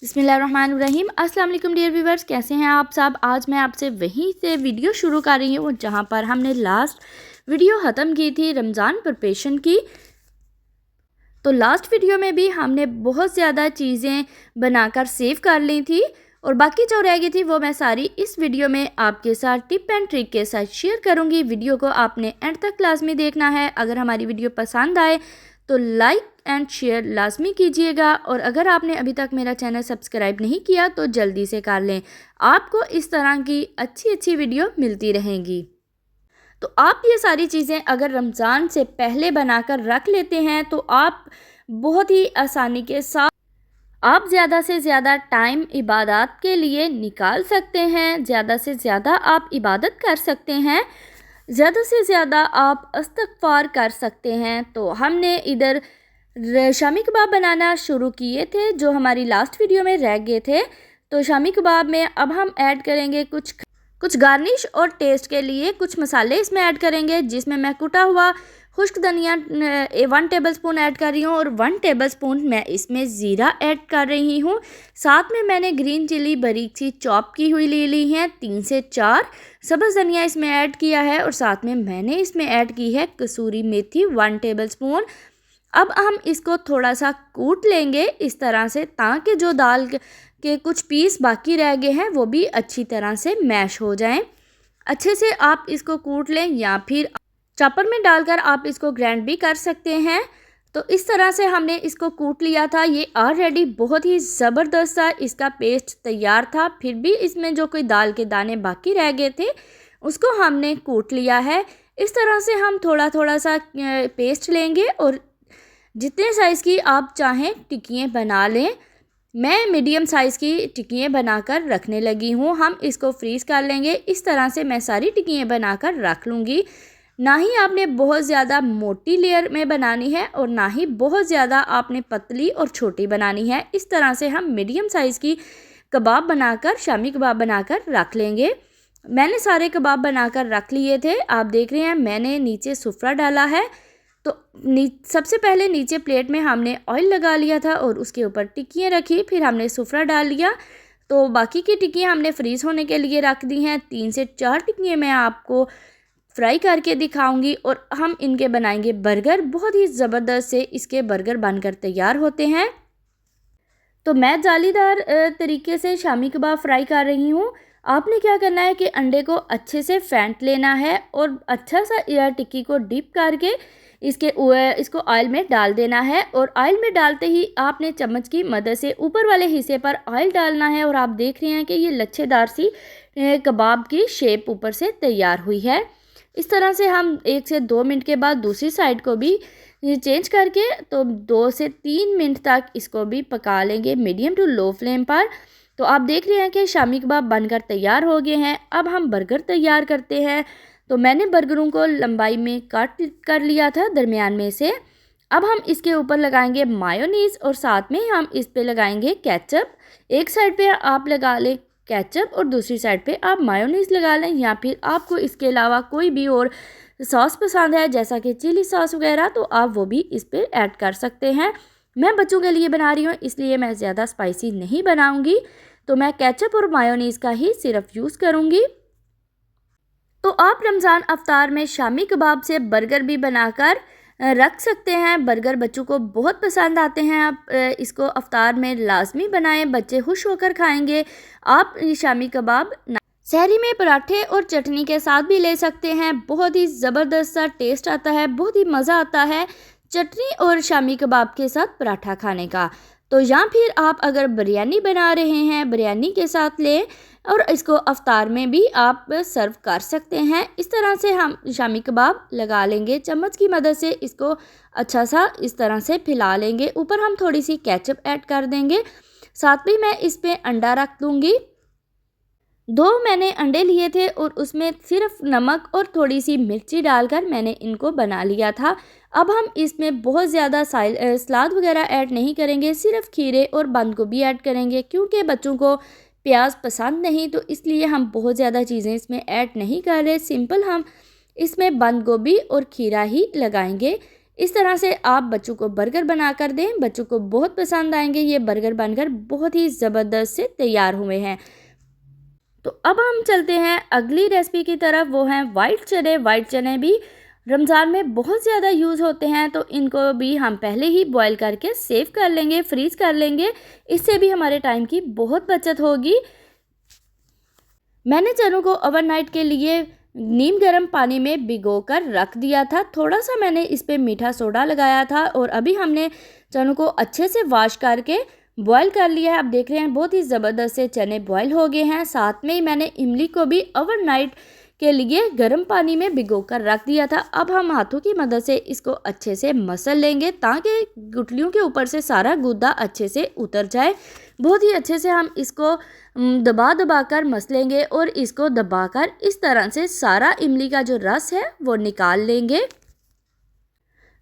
बिस्मिल्लाहिर्रहमानिर्रहीम। अस्सलाम वालेकुम डियर व्यूवर्स, कैसे हैं आप सब। आज मैं आपसे वहीं से वीडियो शुरू कर रही हूँ जहाँ पर हमने लास्ट वीडियो ख़त्म की थी रमज़ान प्रिपरेशन की। तो लास्ट वीडियो में भी हमने बहुत ज़्यादा चीज़ें बनाकर सेव कर ली थी और बाकी जो रह गई थी वो मैं सारी इस वीडियो में आपके साथ टिप एंड ट्रिक के साथ शेयर करूँगी। वीडियो को आपने एंड तक लाजमी देखना है। अगर हमारी वीडियो पसंद आए तो लाइक एंड शेयर लाजमी कीजिएगा और अगर आपने अभी तक मेरा चैनल सब्सक्राइब नहीं किया तो जल्दी से कर लें। आपको इस तरह की अच्छी अच्छी वीडियो मिलती रहेंगी। तो आप ये सारी चीज़ें अगर रमज़ान से पहले बनाकर रख लेते हैं तो आप बहुत ही आसानी के साथ आप ज़्यादा से ज़्यादा टाइम इबादत के लिए निकाल सकते हैं। ज़्यादा से ज़्यादा आप इबादत कर सकते हैं। ज़्यादा से ज़्यादा आप इस्तग़फ़ार कर सकते हैं। तो हमने इधर शामी कबाब बनाना शुरू किए थे जो हमारी लास्ट वीडियो में रह गए थे। तो शामी कबाब में अब हम ऐड करेंगे कुछ गार्निश और टेस्ट के लिए कुछ मसाले इसमें ऐड करेंगे, जिसमें मैं कुटा हुआ खुश्क धनिया 1 टेबलस्पून ऐड कर रही हूँ और 1 टेबलस्पून मैं इसमें ज़ीरा ऐड कर रही हूँ। साथ में मैंने ग्रीन चिली बारीक सी चॉप की हुई ले ली है, 3 से 4 सब्ज़ धनिया इसमें ऐड किया है और साथ में मैंने इसमें ऐड की है कसूरी मेथी 1 टेबलस्पून। अब हम इसको थोड़ा सा कूट लेंगे इस तरह से, ताकि जो दाल के कुछ पीस बाकी रह गए हैं वो भी अच्छी तरह से मैश हो जाएं। अच्छे से आप इसको कूट लें या फिर चॉपर में डालकर आप इसको ग्राइंड भी कर सकते हैं। तो इस तरह से हमने इसको कूट लिया था। ये ऑलरेडी बहुत ही ज़बरदस्त सा इसका पेस्ट तैयार था, फिर भी इसमें जो कोई दाल के दाने बाकी रह गए थे उसको हमने कूट लिया है। इस तरह से हम थोड़ा थोड़ा सा पेस्ट लेंगे और जितने साइज़ की आप चाहें टिक्कियाँ बना लें। मैं मीडियम साइज़ की टिक्कियाँ बनाकर रखने लगी हूँ। हम इसको फ्रीज़ कर लेंगे। इस तरह से मैं सारी टिक्कियाँ बनाकर रख लूँगी। ना ही आपने बहुत ज़्यादा मोटी लेयर में बनानी है और ना ही बहुत ज़्यादा आपने पतली और छोटी बनानी है। इस तरह से हम मीडियम साइज़ की कबाब बनाकर शामी कबाब बनाकर रख लेंगे। मैंने सारे कबाब बनाकर रख लिए थे। आप देख रहे हैं मैंने नीचे सुफरा डाला है। तो सबसे पहले नीचे प्लेट में हमने ऑयल लगा लिया था और उसके ऊपर टिक्कियाँ रखी, फिर हमने सुफरा डाल लिया। तो बाकी की टिक्कियाँ हमने फ्रीज़ होने के लिए रख दी हैं। 3 से 4 टिक्कियाँ मैं आपको फ्राई करके दिखाऊंगी और हम इनके बनाएंगे बर्गर। बहुत ही ज़बरदस्त से इसके बर्गर बनकर तैयार होते हैं। तो मैं जालीदार तरीके से शामी कबाब फ्राई कर रही हूँ। आपने क्या करना है कि अंडे को अच्छे से फेंट लेना है और अच्छा सा टिक्की को डिप करके इसको ऑयल में डाल देना है और ऑयल में डालते ही आपने चम्मच की मदद से ऊपर वाले हिस्से पर ऑयल डालना है और आप देख रहे हैं कि ये लच्छेदार सी कबाब की शेप ऊपर से तैयार हुई है। इस तरह से हम 1 से 2 मिनट के बाद दूसरी साइड को भी चेंज करके तो 2 से 3 मिनट तक इसको भी पका लेंगे मीडियम टू लो फ्लेम पर। तो आप देख रहे हैं कि शामी कबाब बनकर तैयार हो गए हैं। अब हम बर्गर तैयार करते हैं। तो मैंने बर्गरों को लंबाई में कट कर लिया था दरमियान में से। अब हम इसके ऊपर लगाएंगे मायोनीज़ और साथ में हम इस पे लगाएंगे केचप। एक साइड पे आप लगा लें केचप और दूसरी साइड पे आप मायोनीज़ लगा लें, या फिर आपको इसके अलावा कोई भी और सॉस पसंद है जैसा कि चिली सॉस वगैरह तो आप वो भी इस पर ऐड कर सकते हैं। मैं बच्चों के लिए बना रही हूँ इसलिए मैं ज़्यादा स्पाइसी नहीं बनाऊँगी, तो मैं केचप और मायोनीज़ का ही सिर्फ यूज़ करूँगी। तो आप रमज़ान अफ्तार में शामी कबाब से बर्गर भी बनाकर रख सकते हैं। बर्गर बच्चों को बहुत पसंद आते हैं। आप इसको अफ्तार में लाजमी बनाएं, बच्चे खुश होकर खाएंगे। आप शामी कबाब सहरी में पराठे और चटनी के साथ भी ले सकते हैं। बहुत ही ज़बरदस्त सा टेस्ट आता है, बहुत ही मज़ा आता है चटनी और शामी कबाब के साथ पराठा खाने का। तो या फिर आप अगर बिरयानी बना रहे हैं बिरयानी के साथ लें और इसको अफ्तार में भी आप सर्व कर सकते हैं। इस तरह से हम शामी कबाब लगा लेंगे, चम्मच की मदद से इसको अच्छा सा इस तरह से फैला लेंगे। ऊपर हम थोड़ी सी केचप ऐड कर देंगे, साथ में मैं इस पर अंडा रख दूँगी। 2 मैंने अंडे लिए थे और उसमें सिर्फ नमक और थोड़ी सी मिर्ची डालकर मैंने इनको बना लिया था। अब हम इसमें बहुत ज़्यादा सलाद वगैरह ऐड नहीं करेंगे, सिर्फ खीरे और बंद गोभी ऐड करेंगे क्योंकि बच्चों को प्याज पसंद नहीं, तो इसलिए हम बहुत ज़्यादा चीज़ें इसमें ऐड नहीं कर रहे। सिंपल हम इसमें बंद गोभी और खीरा ही लगाएंगे। इस तरह से आप बच्चों को बर्गर बना कर दें, बच्चों को बहुत पसंद आएंगे। ये बर्गर बनकर बहुत ही ज़बरदस्त से तैयार हुए हैं। तो अब हम चलते हैं अगली रेसिपी की तरफ, वो हैं वाइट चने। वाइट चने भी रमज़ान में बहुत ज़्यादा यूज़ होते हैं, तो इनको भी हम पहले ही बॉईल करके सेव कर लेंगे, फ्रीज़ कर लेंगे। इससे भी हमारे टाइम की बहुत बचत होगी। मैंने चनों को ओवरनाइट के लिए नीम गर्म पानी में भिगोकर रख दिया था। थोड़ा सा मैंने इस पे मीठा सोडा लगाया था और अभी हमने चनों को अच्छे से वॉश करके बॉईल कर लिया है। आप देख रहे हैं बहुत ही ज़बरदस्त से चने बॉईल हो गए हैं। साथ में ही मैंने इमली को भी ओवरनाइट के लिए गर्म पानी में भिगोकर रख दिया था। अब हम हाथों की मदद से इसको अच्छे से मसल लेंगे ताकि गुठलियों के ऊपर से सारा गूदा अच्छे से उतर जाए। बहुत ही अच्छे से हम इसको दबा दबा कर मसलेंगे और इसको दबाकर इस तरह से सारा इमली का जो रस है वो निकाल लेंगे।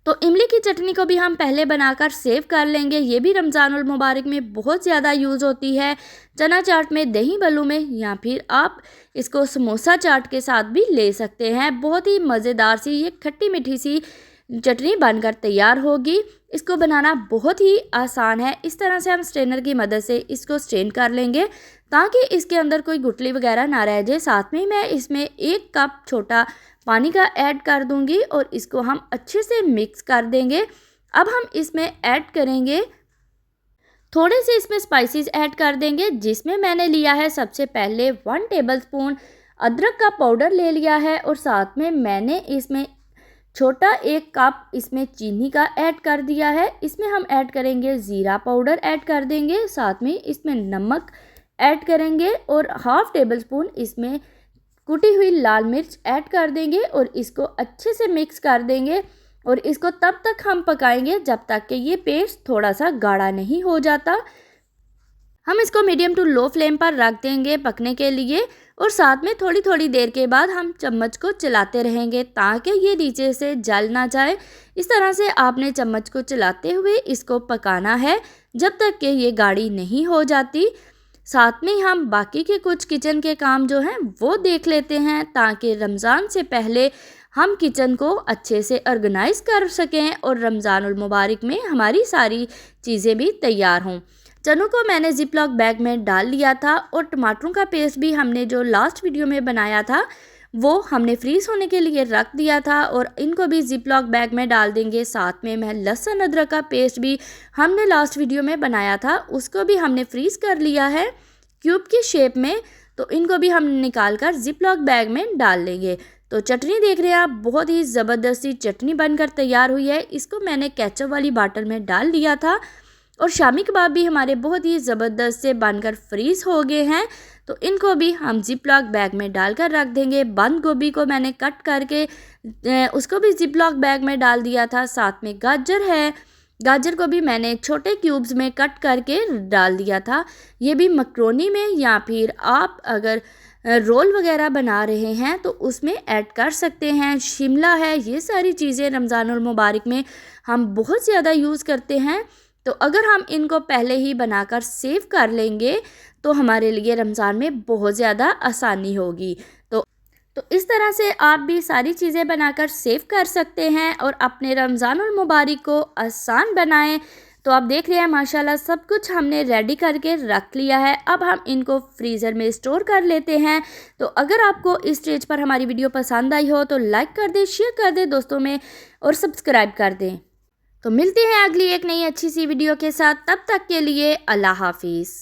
तो इमली की चटनी को भी हम पहले बनाकर सेव कर लेंगे। ये भी रमज़ानुल मुबारक में बहुत ज़्यादा यूज़ होती है, चना चाट में, दही बल्लू में, या फिर आप इसको समोसा चाट के साथ भी ले सकते हैं। बहुत ही मज़ेदार सी ये खट्टी मीठी सी चटनी बनकर तैयार होगी। इसको बनाना बहुत ही आसान है। इस तरह से हम स्ट्रेनर की मदद से इसको स्ट्रेन कर लेंगे ताकि इसके अंदर कोई गुठली वगैरह ना रह जाए। साथ में मैं इसमें 1 कप छोटा पानी का ऐड कर दूंगी और इसको हम अच्छे से मिक्स कर देंगे। अब हम इसमें ऐड करेंगे थोड़े से इसमें स्पाइसेस ऐड कर देंगे, जिसमें मैंने लिया है सबसे पहले 1 टेबलस्पून अदरक का पाउडर ले लिया है और साथ में मैंने इसमें छोटा 1 कप इसमें चीनी का ऐड कर दिया है। इसमें हम ऐड करेंगे ज़ीरा पाउडर ऐड कर देंगे, साथ में इसमें नमक ऐड करेंगे और 1/2 टेबलस्पून इसमें कुटी हुई लाल मिर्च ऐड कर देंगे और इसको अच्छे से मिक्स कर देंगे। और इसको तब तक हम पकाएंगे जब तक कि ये पेस्ट थोड़ा सा गाढ़ा नहीं हो जाता। हम इसको मीडियम टू लो फ्लेम पर रख देंगे पकने के लिए और साथ में थोड़ी थोड़ी देर के बाद हम चम्मच को चलाते रहेंगे ताकि ये नीचे से जल ना जाए। इस तरह से आपने चम्मच को चलाते हुए इसको पकाना है जब तक कि ये गाढ़ी नहीं हो जाती। साथ में हम बाकी के कुछ किचन के काम जो हैं वो देख लेते हैं ताकि रमज़ान से पहले हम किचन को अच्छे से ऑर्गेनाइज़ कर सकें और रमज़ानुल मुबारक में हमारी सारी चीज़ें भी तैयार हों। चनों को मैंने जिप लॉक बैग में डाल लिया था और टमाटरों का पेस्ट भी हमने जो लास्ट वीडियो में बनाया था वो हमने फ्रीज़ होने के लिए रख दिया था और इनको भी जिप लॉक बैग में डाल देंगे। साथ में मैं लहसुन अदरक का पेस्ट भी हमने लास्ट वीडियो में बनाया था, उसको भी हमने फ्रीज़ कर लिया है क्यूब की शेप में। तो इनको भी हम निकाल कर जिप लॉक बैग में डाल लेंगे। तो चटनी देख रहे हैं आप, बहुत ही ज़बरदस्ती चटनी बनकर तैयार हुई है। इसको मैंने केचप वाली बाटल में डाल लिया था और शामी कबाब भी हमारे बहुत ही ज़बरदस्त से बनकर फ्रीज़ हो गए हैं। तो इनको भी हम जिप लॉक बैग में डालकर रख देंगे। बंद गोभी को मैंने कट करके उसको भी जिप लॉक बैग में डाल दिया था। साथ में गाजर है, गाजर को भी मैंने छोटे क्यूब्स में कट करके डाल दिया था। ये भी मकरोनी में या फिर आप अगर रोल वगैरह बना रहे हैं तो उसमें ऐड कर सकते हैं। शिमला है, ये सारी चीज़ें रमज़ानुल मुबारक में हम बहुत ज़्यादा यूज़ करते हैं। तो अगर हम इनको पहले ही बनाकर सेव कर लेंगे तो हमारे लिए रमज़ान में बहुत ज़्यादा आसानी होगी। तो इस तरह से आप भी सारी चीज़ें बनाकर सेव कर सकते हैं और अपने रमज़ानुल मुबारक को आसान बनाएं। तो आप देख रहे हैं माशाल्लाह सब कुछ हमने रेडी करके रख लिया है। अब हम इनको फ्रीज़र में स्टोर कर लेते हैं। तो अगर आपको इस स्टेज पर हमारी वीडियो पसंद आई हो तो लाइक कर दें, शेयर कर दें दोस्तों में और सब्सक्राइब कर दें। तो मिलते हैं अगली एक नई अच्छी सी वीडियो के साथ, तब तक के लिए अल्लाह हाफिज़।